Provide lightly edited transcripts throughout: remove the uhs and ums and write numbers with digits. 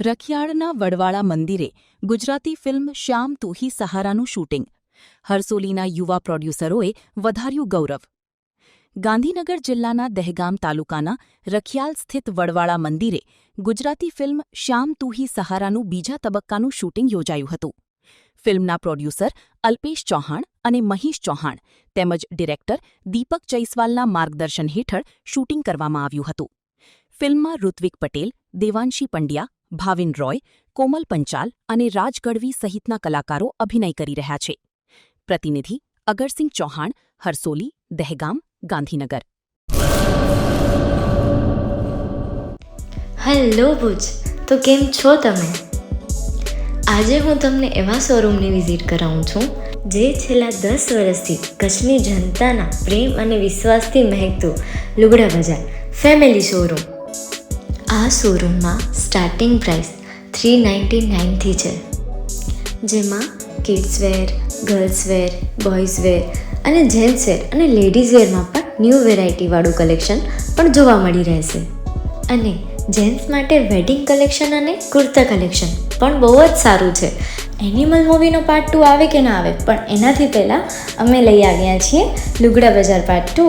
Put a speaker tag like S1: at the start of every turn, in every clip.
S1: રખિયાળના વડવાળા મંદિરે ગુજરાતી ફિલ્મ શ્યામ તું હી સહારાનું શૂટિંગ. હરસોલીના યુવા પ્રોડ્યુસરોએ વધાર્યું ગૌરવ. ગાંધીનગર જિલ્લાના દહેગામ તાલુકાના રખિયાલ સ્થિત વડવાળા મંદિરે ગુજરાતી ફિલ્મ શ્યામ તું હી સહારાનું બીજા તબક્કાનું શૂટિંગ યોજાયું હતું. ફિલ્મના પ્રોડ્યુસર અલ્પેશ ચૌહાણ અને મહીશ ચૌહાણ તેમજ ડિરેક્ટર દીપક જયસ્વાલના માર્ગદર્શન હેઠળ શૂટિંગ કરવામાં આવ્યું હતું. ફિલ્મમાં ઋત્વિક પટેલ, દેવાંશી પંડ્યા, ભાવિન રોય, કોમલ પંચાલ અને રાજ ગઢવી સહિતના કલાકારો અભિનય કરી રહ્યા છે. પ્રતિનિધિ અગરસિંહ ચૌહાણ, હરસોલી, દહેગામ, ગાંધીનગર.
S2: હેલો ભુજ, તો કેમ છો તમે? આજે હું તમને એવા શોરૂમની વિઝિટ કરાવું છું જે છેલ્લા 10 વર્ષથી કચ્છની જનતાના પ્રેમ અને વિશ્વાસથી મહેકતું લુગડા બજાર ફેમિલી શોરૂમ. આ શોરૂમમાં સ્ટાર્ટિંગ પ્રાઇસ 399થી છે, જેમાં kids wear, girls wear, boys wear અને જેન્ટ્સ વેર અને લેડીઝ વેરમાં પણ ન્યૂ વેરાયટીવાળું કલેક્શન પણ જોવા મળી રહેશે. અને જેન્ટ્સ માટે વેડિંગ કલેક્શન અને કુર્તા કલેક્શન પણ બહુ જ સારું છે. એનિમલ મૂવીનો પાર્ટ 2 આવે કે ના આવે, પણ એનાથી પહેલાં અમે લઈ આવ્યા છીએ લુગડા બજાર પાર્ટ 2,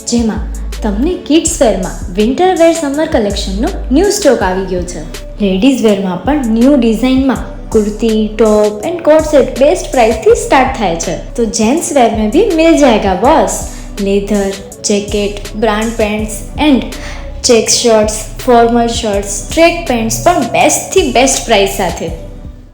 S2: જેમાં તમને કિડ્સ વેરમાં વિન્ટર વેર સમર કલેક્શનનો ન્યૂ સ્ટોક આવી ગયો છે. લેડીઝ વેરમાં પણ ન્યૂ ડિઝાઇનમાં kurti, top and coat set best price थी स्टार्ट थाय छे. तो जेंट्स वेर में भी मिल जाएगा boss. Leather, jacket, brand pants and check shirts, formal shirts, track pants પણ બેસ્ટ થી બેસ્ટ પ્રાઇસ સાથે.